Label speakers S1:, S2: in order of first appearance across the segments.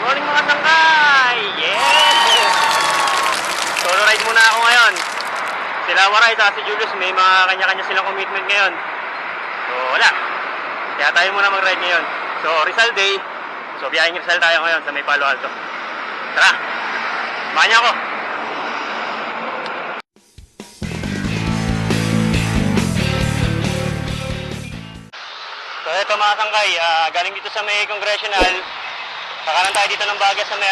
S1: Morning mga tangkay! Yes! Solo ride muna ako ngayon. Sila Waray at si Julius may mga kanya-kanya silang commitment ngayon. So wala. Kaya tayo muna mag-ride ngayon. So Rizal Day. So biyaheng Rizal tayo ngayon sa may Palo Alto. Tara! Samahan niyo ako! So ito mga tangkay, galing dito sa may Congressional. Sakaran tayo dito ng Baguio sa may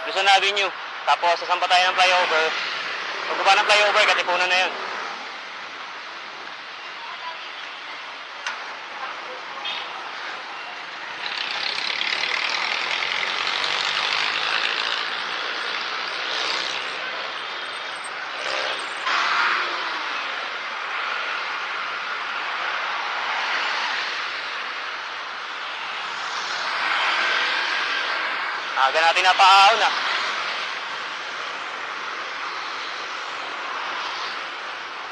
S1: Luzon Avenue. Tapos sasampa tayo ng flyover. Pagbaba ng flyover, Katipunan na yun. Aga natin napaahon ah.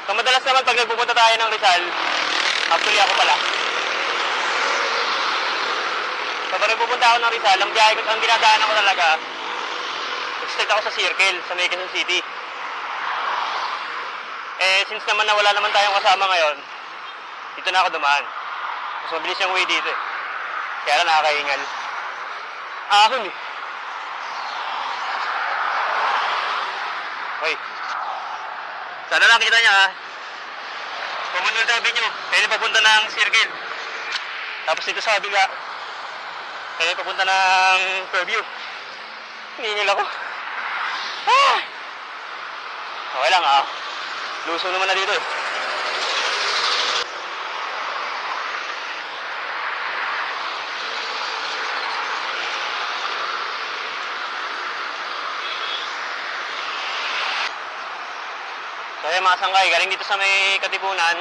S1: So madalas naman pag nagpupunta tayo ng Rizal, actually ako pala. So pag nagpupunta ako ng Rizal, ang biyahe ko, ang dinadaanan ko talaga, straight ako sa Circle, sa may Quezon City. Eh, since naman na wala naman tayong kasama ngayon, dito na ako dumaan. Mas mabilis yung way dito eh. Kaya lang nakakaingal. Ahon eh. Hoy. Sana nakita niya ha. Pumunol sabi nyo, kaya papunta ng Circle. Tapos dito sa kabila, kaya papunta ng Fairview. Hinihil ako. Ah! Okay lang ha. Luso naman na dito eh. Kaya mga sangkay, galing dito sa may Katipunan,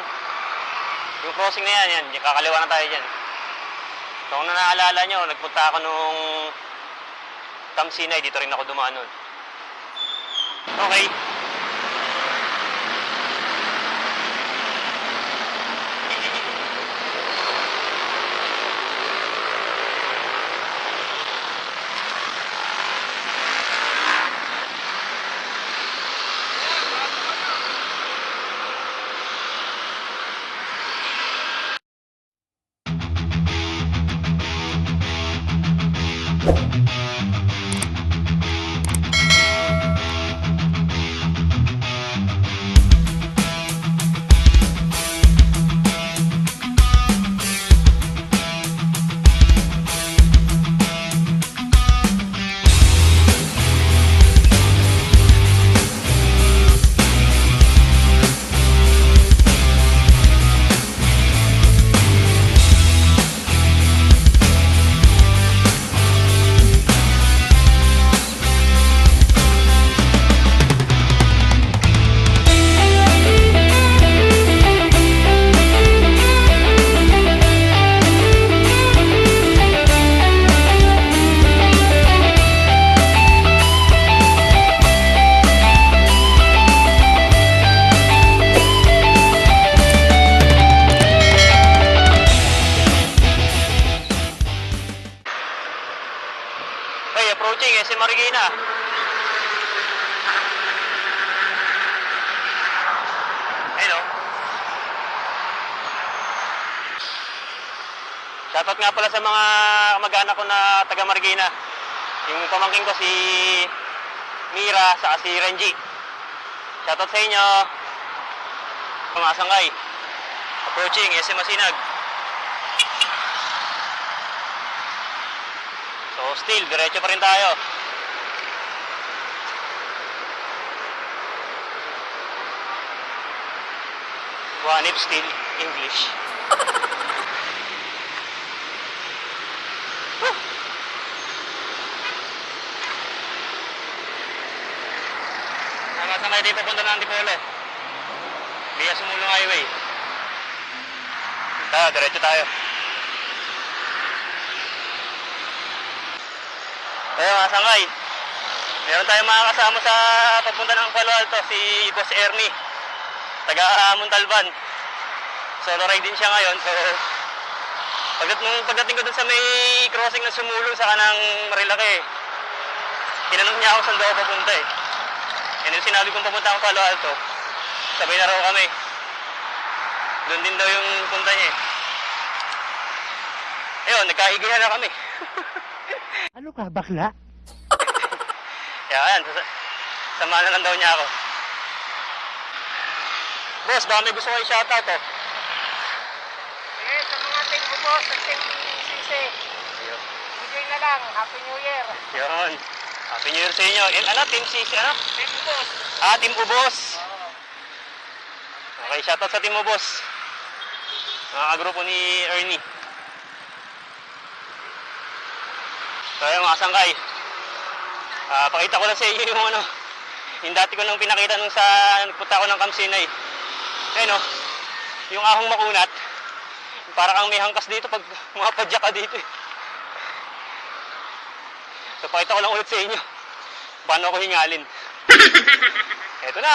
S1: yung crossing na yan, kakaliwa na tayo dyan. So kung naalala nyo, nagpunta ako nung Tamsinay, dito rin ako dumaan nun. Okay. Approaching SM Marikina. Ayun o. Shoutout nga pala sa mga mag-anak ko na taga Marikina. Yung pamangking ko si Mira saka si Renji. Shoutout sa inyo. Mga sangkay. Approaching SM Masinag. So still, diretso pa rin tayo. Wanip still, English. Hanggang tayo dito punta ng Antipolo. Via Sumulong Highway. Diretso tayo. Kaya mga sangay, meron tayong mga kasama sa pagpunta ng Palo Alto, si Boss Ernie, taga Montalban. Solo ride din siya ngayon, so Pagdating ko dun sa may crossing na Sumulong sa kanang Marilaki, tinanong niya ako saan daw papunta eh. And then sinabi kong papunta akong Palo Alto, sabay na raw kami. Doon din daw yung punta niya eh. Ayun, nagkaigihan na kami.
S2: Ano ka, bakla?
S1: Kaya yan, samahan na lang daw niya ako. Boss, baka may gusto ko i-shoutout oh.
S2: Eh, sa mga team ko boss, sa team Sisi.
S1: Ayun.
S2: Enjoy na lang. Happy New Year.
S1: Yun. Happy New Year sa inyo. Ano, Team CC, ano?
S2: Team boss.
S1: Team Ubos.
S2: Oo.
S1: Okay, shoutout sa Team Ubos. Mga kagrupo ni Ernie. So ayun mga sangkay. Pakita ko lang sa inyo yung ano, yung dati ko nang pinakita nung sa nagpunta ko ng Kamsinay. Ayun oh, yung ahong makunat. Para kang may hangkas dito pag mapadyak ka dito eh. So pakita ko lang ulit sa inyo paano ako hingalin. Eto na!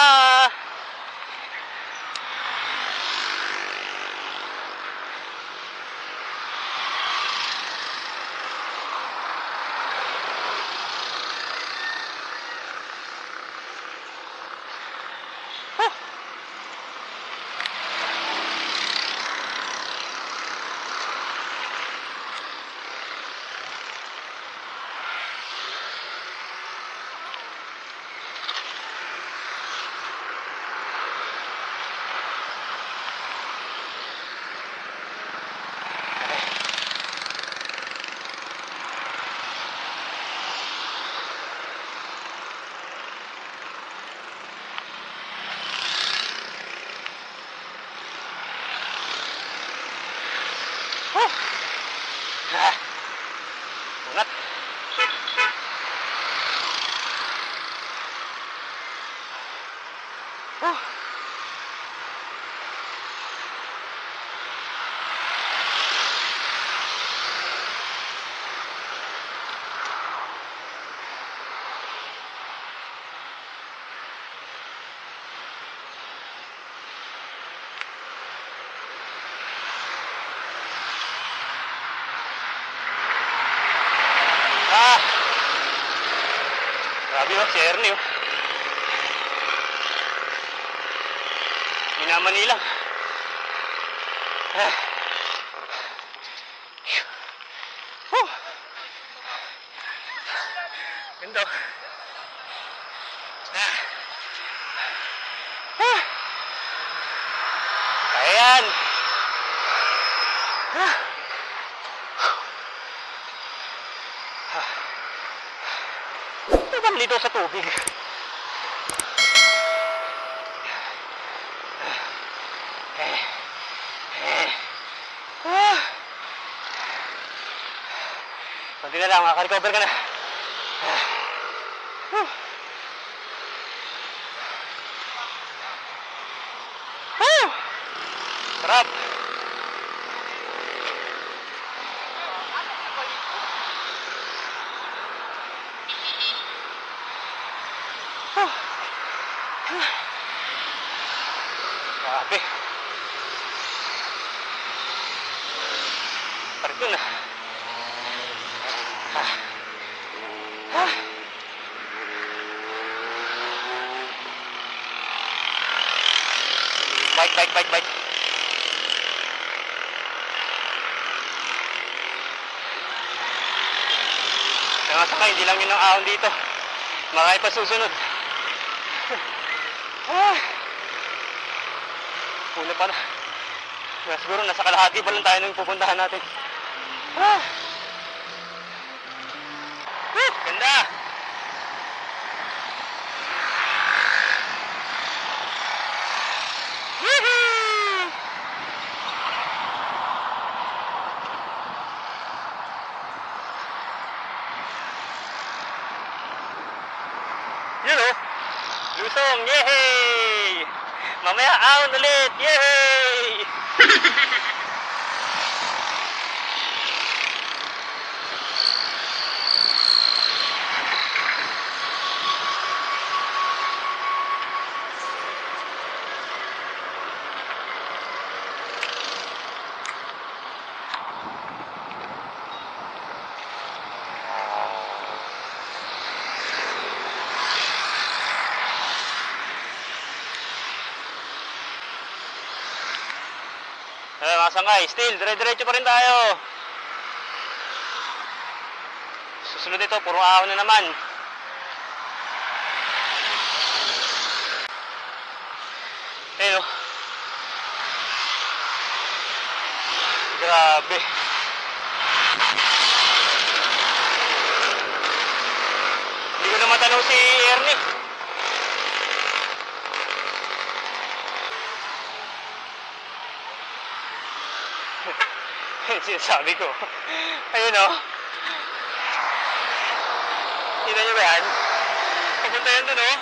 S1: Unat. Grabe oh, si Ernie oh. Minamanila. Ganda. Ayan. Ito dito sa tubig. Kunti na lang, makaka-recover ka na. Sarap. Grabe. Parang yun ah. Bike. Kaya saka hindi lang yun ang ahon dito. Marami pa susunod. Una pa na. Siguro nasa kalahati pa lang tayo nung pupuntahan natin. Ganda! Yun o! Lusong! Yehey! Mamaya ahon ulit! Yehey! sangay. Still, dire-diretso pa rin tayo. Susunod ito, puro ahon na naman. Ayun o. Grabe. Hindi ko na matanong si Ernie. Sinasabi ko. Ayun o. Kita nyo ba yan? Papunta yan dun o.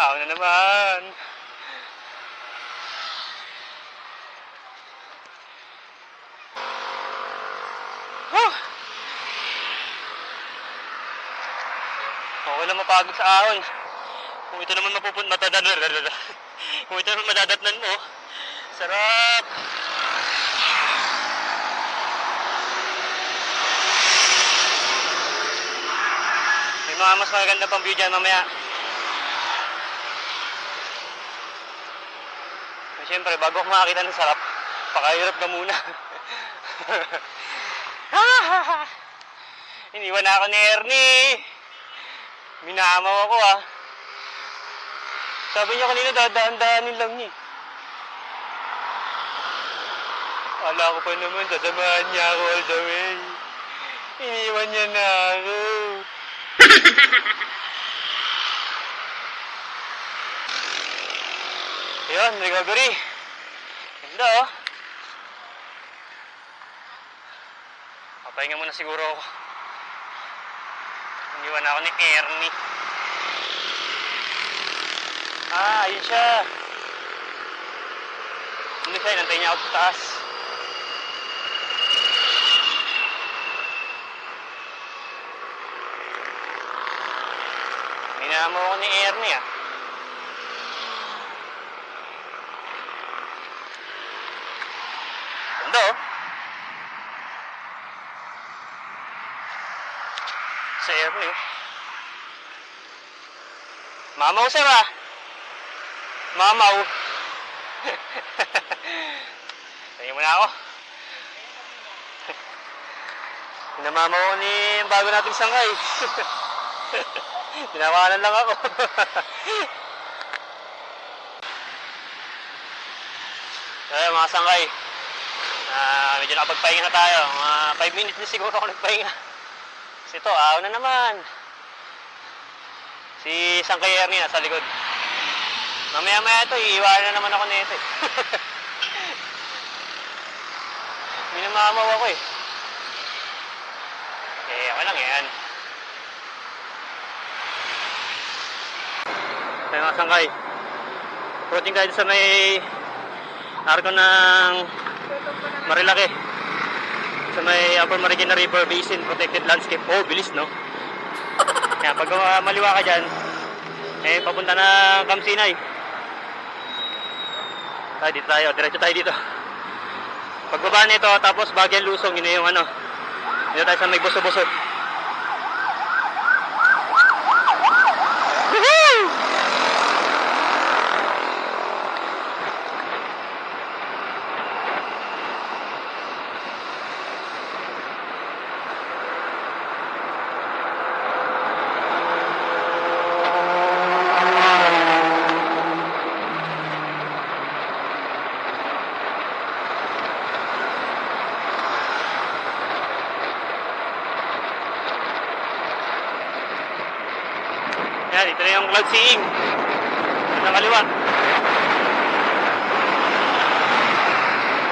S1: Na naman. Huh. Okay lang mapagod sa ahon. Kung ito naman kung ito naman madadatnan mo, sarap. May mga mas maganda pang view dyan mamaya. Siyempre, bago ako makakita ng sarap, pakahirap ka muna. Iniwan na ako ni Ernie. Minamaw ako ah. Sabi niya kanina, dadaan-daanin lang niya. Kala ko pa naman, dadamahan niya ako all the way. Iniwan niya na ako. Ayun, recovery. Ganda oh. Papahinga muna siguro ako. Iniwan ako ni Ernie. Ayun siya. Hindi siya, inantay niya ako sa taas. Minamaw ako ni Ernie ah. Ganda oh. Sa Ernie. Mamaw sir ah. Mamaw. Tingin mo na ako. Pinamamaw ko ni bago nating sangay. Tinawanan lang ako. Ayun mga sangay. Medyo nakapagpahinga na tayo. Mga 5 minutes na siguro ako nagpahinga. Kasi ito, ahon na naman. Si Sangkay Ernie nasa likod. Mamaya-maya ito, iiwanan na naman ako nito eh. Minamamaw ako eh. Okay lang yan. Kaya mga sangkay, approaching tayo sa may arko ng Marilaki. Sa may Upper Marikina River Basin Protected Landscape. Oh, bilis no? Kaya pag maliwa ka dyan, papunta na Kamsinay. Dito tayo, diretso tayo dito. Pagbaba nito, tapos Baguian Lusong, yun yung ano. Dito tayo sa may buso-buso. Yan, ito na yung cloud seeing. Ito na kaliwa.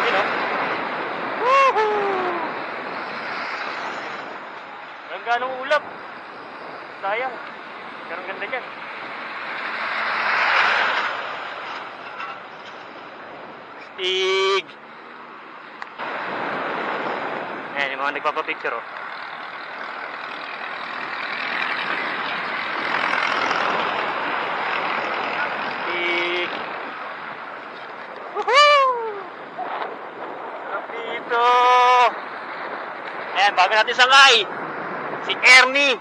S1: Yun o. Woohoo! Walang ganong ulap. Sayang. Pero ang ganda dyan. Stig! Ayan, yung mga nagpapapicture o. Ayan, bago natin sangay, si Ernie.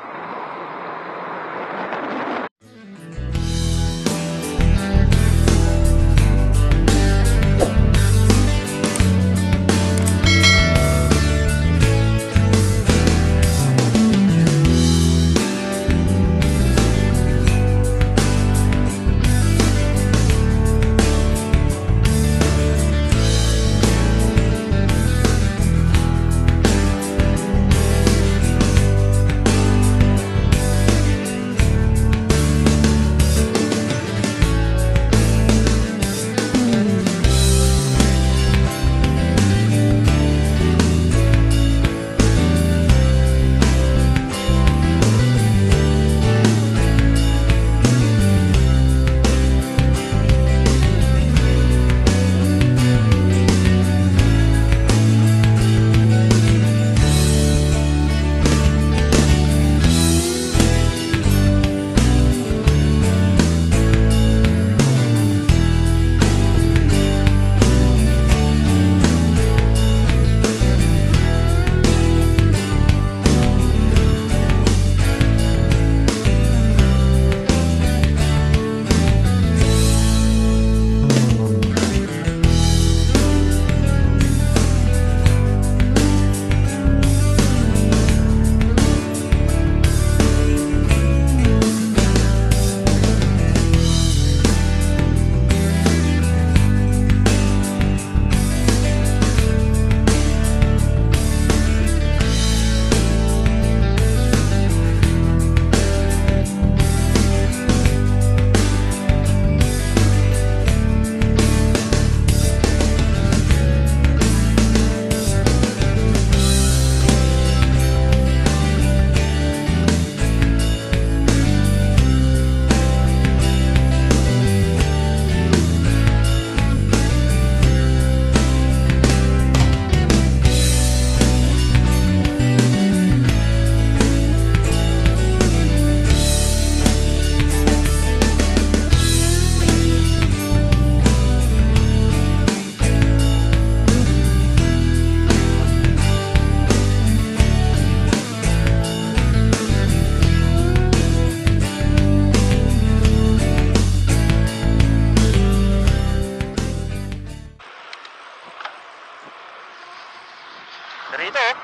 S1: Ganda rito, oh.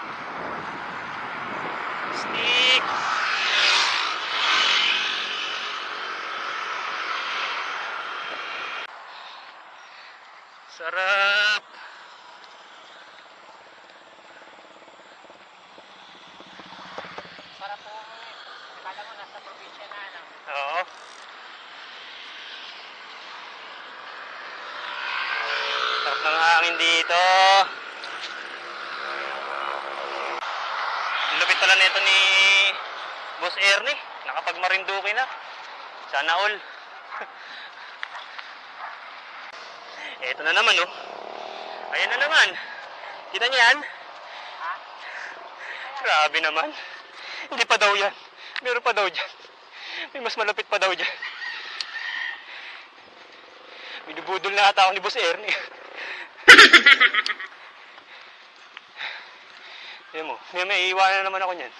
S1: Stick. Sarap.
S2: Para po, akala mo nasa probinsya na, ano?
S1: Oo. Sarap ng hangin dito. Ang lupit pala nito ni Boss Ernie. Nakapag-Marinduque na. Sana all. Eto na naman, oh. Ayan na naman. Kita niyo yan?
S2: Ha?
S1: Grabe naman. Hindi pa daw yan. Meron pa daw dyan. May mas malapit pa daw dyan. Binubudol na ata ako ni Boss Ernie. Ayan mo, may iiwanan na naman ako niyan.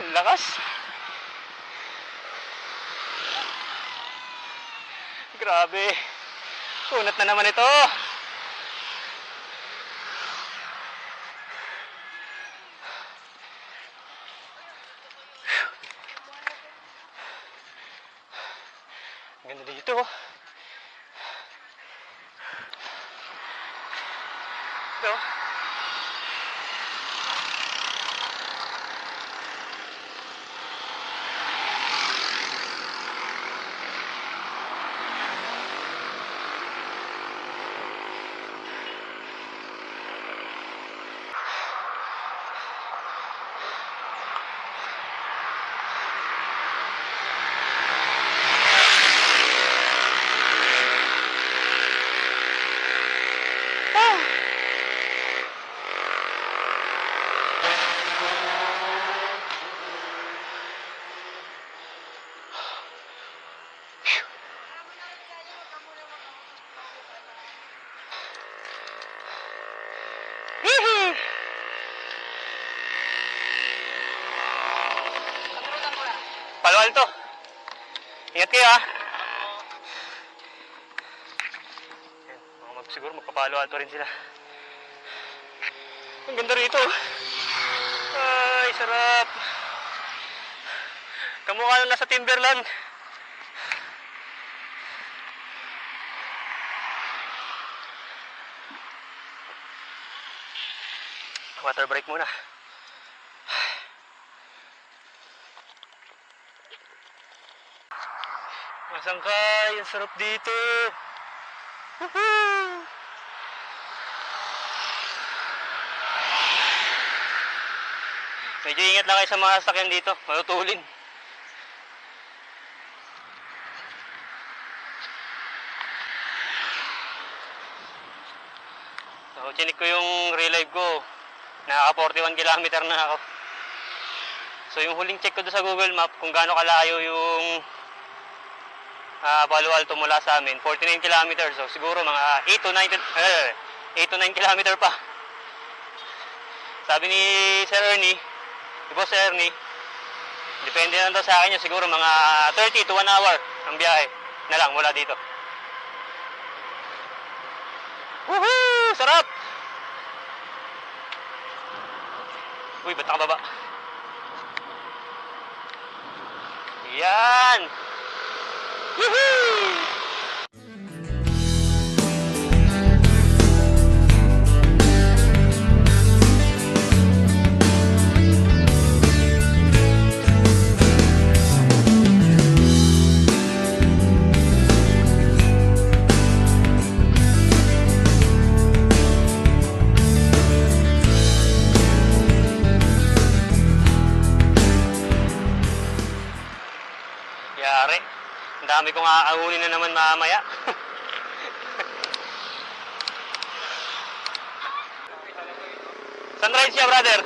S1: Ang lakas. Grabe. Unat na naman ito. Ganda dito. Ito. Palo Alto. Ingat kayo, ha. Ayan, siguro magpapalo Alto rin sila. Ang ganda rito. Ay, sarap. Kamukha nung nasa Timberland. Water break muna. Masangkay, ang sarap dito. Woohoo! Medyo ingat lang kayo sa mga sasakyan dito, matutulin. So, chinik ko yung real life ko. Nakaka 41 kilometer na ako. So, yung huling check ko doon sa Google Map, kung gaano kalayo yung Palo Alto mula sa amin, 49 kilometers. So, siguro mga 8 to 9 kilometer pa. Sabi ni Sir Ernie, ni Boss Ernie, depende na daw sa akin yun, siguro mga 30 to 1 hour ang biyahe na lang mula dito. Woohoo! Sarap! Uy, ba't nakababa? Yan! Woohoo! Yari. Ang dami kong aaunin na naman mamaya. Saan ride siya, brother?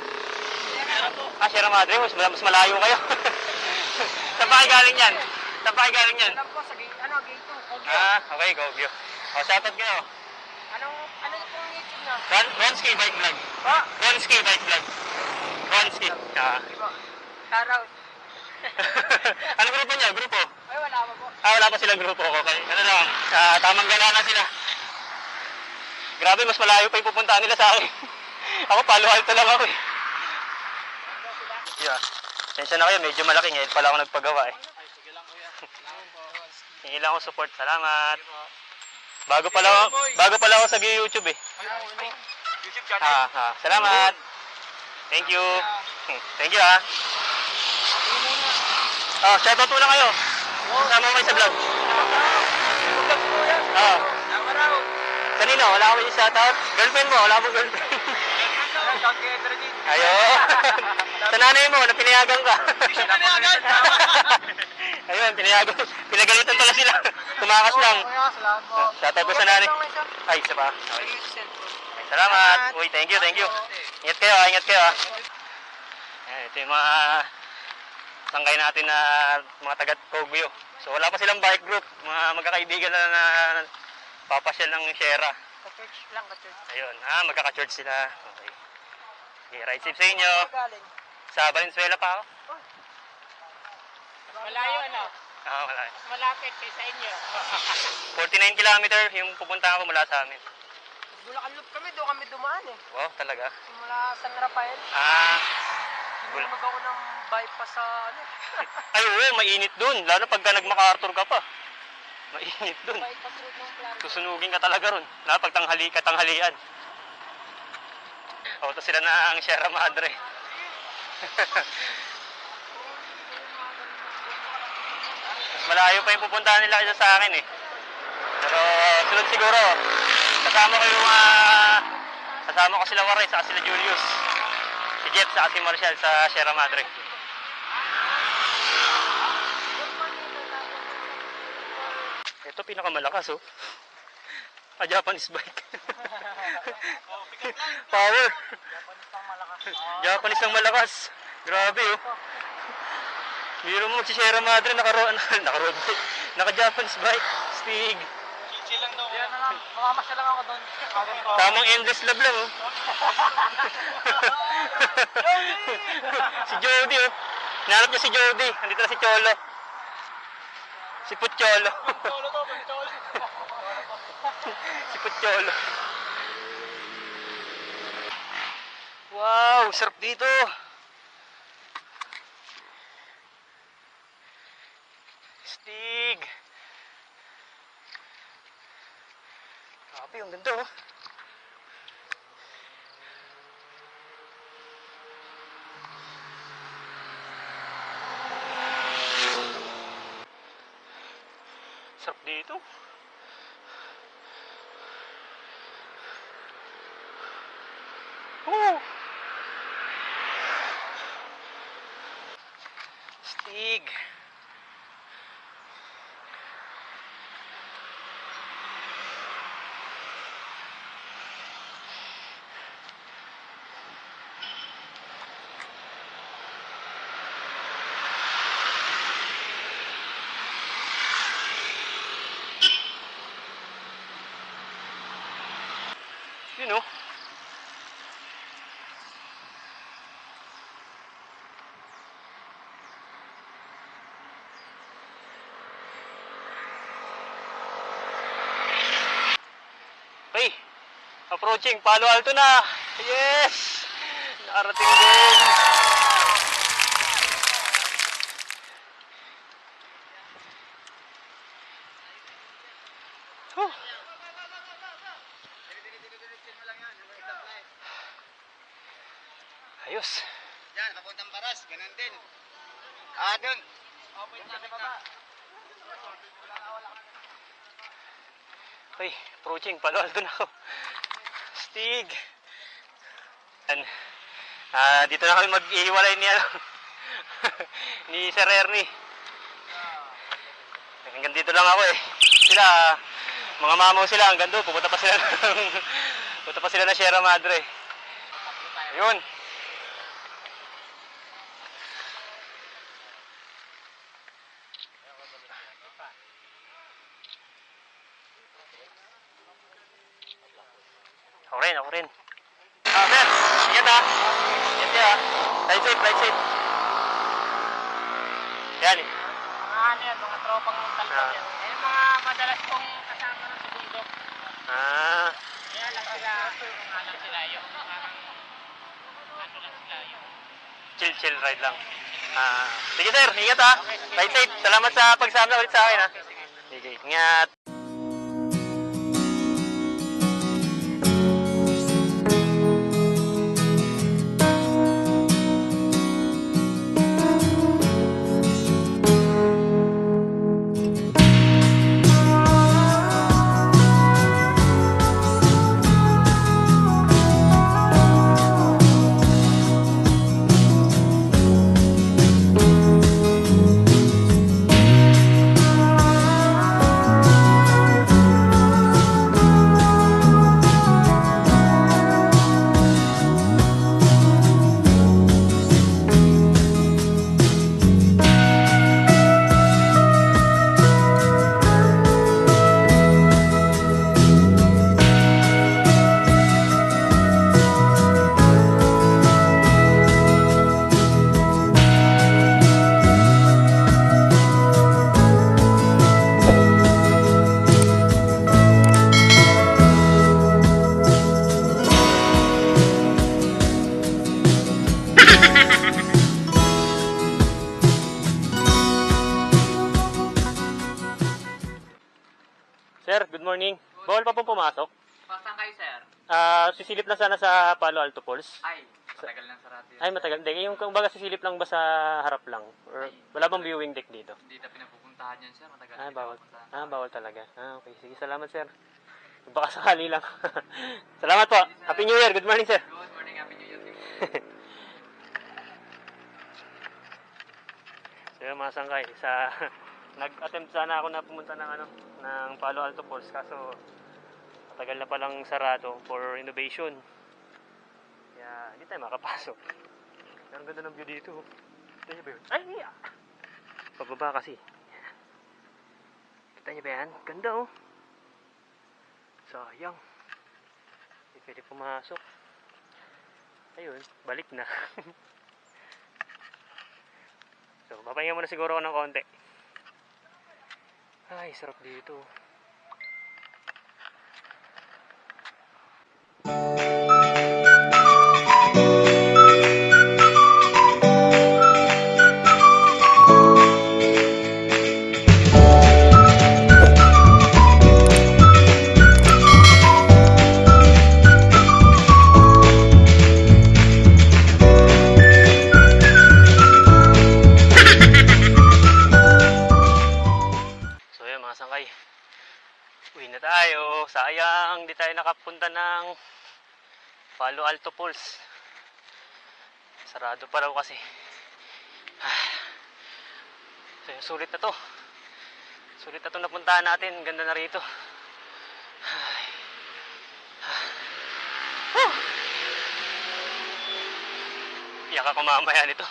S1: Sierra Madre. Mas malayo kayo. Saan pa kayo galing yan? Saan pa kayo galing yan?
S2: Alam ko, sa gate 2, Kogyo.
S1: Okay, Gogyo. Shoutout kayo.
S2: Ano pong YouTube na?
S1: Ronski Bike Vlog.
S2: Ha?
S1: Ronski Bike Vlog. Ronski.
S2: Iba. Shoutout.
S1: Ano grupo niya? Grupo?
S2: Ay, wala pa po.
S1: Wala pa silang grupo. Okay. Ano lang, tamang gala na sila. Grabe, mas malayo pa yung pupuntahan nila sa akin. Ako, Palo Alto lang ako eh. Yeah. Tensya na kayo, medyo malaki ngayon pala ako nagpagawa eh. Hingi lang ako support. Salamat. Bago pala ako sa YouTube eh.
S2: YouTube channel.
S1: Salamat. Thank you. Thank you ha. Oh, shoutout muna kayo. Sama mo kayo sa vlog. Oh. Kanino? Wala akong shoutout. Girlfriend mo? Wala akong girlfriend. Ayun. Sa nanay mo, na pinayagan ka. Ayun, pinayagan. Pinagalitan pala sila. Tumakas lang. Shoutout ko sa nanay. Ay, isa pa. Okay. Ay, salamat. Uy, thank you. Ingat kayo ha. Ayan, ito yung mga sangkay natin na mga taga-Kogyo. So wala pa silang bike group. Mga magkakaibigan na papasyal ng Sierra.
S2: Ka-church lang, ka-church.
S1: Ayun, magkaka-church sila. Okay. Okay, ride safe sa inyo.
S2: Galing.
S1: Sa Valenzuela pa ako.
S2: Malayo ano?
S1: Malayo.
S2: Malapit kay sa inyo.
S1: 49 kilometer yung pupunta ko mula sa amin.
S2: Bulacan Loop kami, doon kami dumaan eh.
S1: Wow, talaga?
S2: Simula San Rafael. Sinunod ako ng bypass sa ano.
S1: Ay, oo, mainit dun. Lalo pagka nag-MacArthur ka pa. Mainit dun.
S2: Bypass road ng Clark.
S1: Susunugin ka talaga ron. Lalo pag katanghalian. Ito sila na ang Sierra Madre. Mas malayo pa yung pupuntahan nila kaysa sa akin eh. Pero sunod siguro. Kasama ko sila Waray, saka sila Julius. Si Jeff, saka si Marshall sa Sierra Madre. Ito pinakamalakas oh. Japanese bike. Power. Japanese ang malakas. Grabe oh. Biro mo si Sierra Madre naka-road bike. Naka-Japanese bike. Stig.
S2: Chill lang daw. Yan na lang. Mamamasya lang ako doon.
S1: Tamang endless love lang oh. Si Jody oh. Nahanap niya si Jody. Nandito na si Cholo. Si Pucholo. Si Pucholo. Wow, sarap dito. Stig. Grabe, ang ganda oh. Sarap dito. Oh. Stig. You know. Hey, approaching Palo Alto na. Yes! Nakarating din. Huh. Ayos.
S2: Yan, papuntang Baras, ganun din. Doon.
S1: Hey, approaching Palo Alto na ako. Stig. Dito na kami mag-ihiwalay ni ni Sir Ernie. Hanggang dito lang ako eh. Sila, mga mamaw sila hanggang doon. Pupunta pa sila na Sierra Madre. Ayun. Ako rin. Ben, ingat ha. Ingat ka ha. Ride safe. Yan eh.
S2: Mga ano yan, mga tropang talbot yan. Yung mga madalas kong kasama ng sa bundok. Kaya lang sila yung parang
S1: Chill ride lang. Sige sir, ingat ha. Ride safe. Salamat sa pagsama ulit sa akin ha. Sige, ingat. Sir, good morning. Bawal pa pong pumasok.
S3: Saan kayo, sir?
S1: Sisilip lang sana sa Palo Alto Falls.
S3: Ay, matagal lang sarado yun.
S1: Ay, matagal. Hindi, yung kumbaga sisilip lang ba sa harap lang? Or wala bang viewing deck dito?
S3: Hindi na pinapupuntahan yan, sir. Matagal
S1: Ah,
S3: na
S1: bawal.
S3: pinapupuntahan.
S1: Bawal talaga. Okay. Sige, salamat, sir. Baka sakali lang. Salamat po. Happy New Year. Good morning, sir.
S3: Good morning, happy New Year.
S1: So, mga sangkay, nag-attempt sana ako na pumunta ng Palo Alto Falls, kaso matagal na palang sarado for innovation. Kaya hindi tayo makapasok. Pero ang ganda ng view dito. Kita niyo ba yun? Ay! Pababa kasi. Kita niyo ba yan? Ganda oh. Sayang. Hindi pwede pumasok. Ayun, balik na. So, papahinga muna siguro ako ng konti. Ay, sarap dito. Uwi na tayo. Sayang, di tayo nakapunta ng Palo Alto Falls. Sarado pa raw kasi. So, sulit na to. Sulit na to napuntahan natin. Ganda na rito. Iyak ako mamaya nito.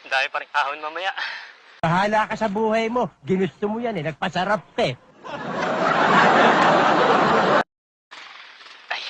S1: Ang dami pa rin ahon mamaya.
S4: Bahala ka sa buhay mo. Ginusto mo yan eh. Nagpasarap eh.
S1: Ay.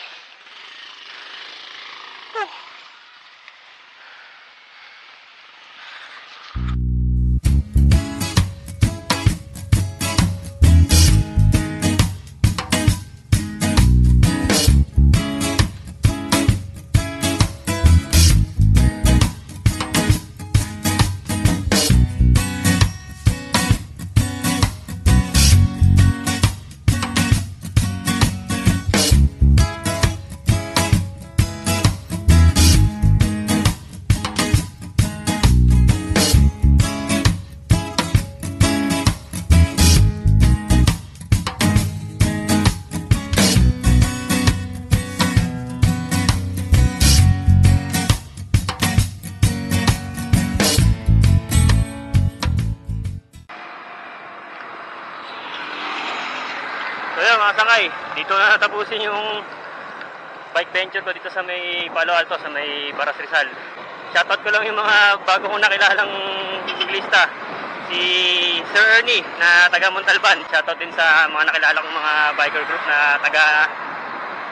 S1: So yun mga sangay, dito na natapusin yung bike venture ko dito sa may Palo Alto, sa may Baras Rizal. Shoutout ko lang yung mga bago kong nakilalang bisiklista. Si Sir Ernie na taga Montalban. Shoutout din sa mga nakilala kong mga biker group na taga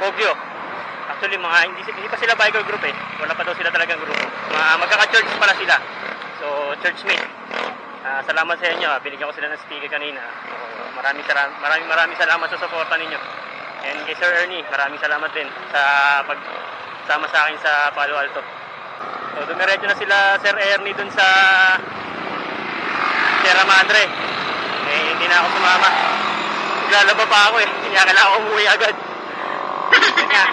S1: Poggio. Actually hindi pa sila biker group eh. Wala pa daw sila talagang grupo. Magkaka-church pala sila. So churchmate. Salamat sa inyo. Binigyan ko sila ng speaker kanina. Maraming salamat sa suporta ninyo. And kay Sir Ernie, maraming salamat din sa sama sa akin sa Palo Alto. So dumiretso na sila Sir Ernie dun sa Sierra Madre. Eh, hindi na ako sumama. Naglalaba pa ako eh. Kaya kailangan ko umuwi agad. Yun nga,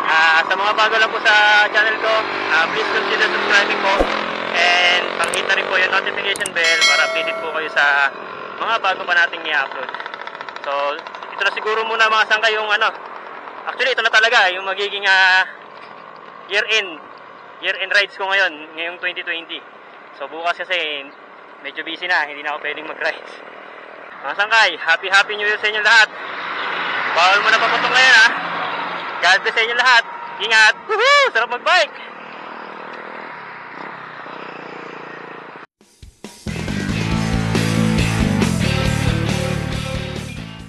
S1: sa mga bago lang po sa channel ko, please consider subscribing po. And pang-hit na rin po yung notification bell para updated po kayo sa mga bago pa nating i-upload. So, ito na siguro muna mga sangkay yung ano. Actually, ito na talaga yung magiging year-end rides ko ngayon, ngayong 2020. So, bukas kasi medyo busy na, hindi na ako pwedeng mag-rides. Mga sangkay, happy New Year sa inyo lahat. Bawal mo na paputok ngayon ha. God bless sa inyo lahat. Ingat. Woohoo! Sarap mag-bike.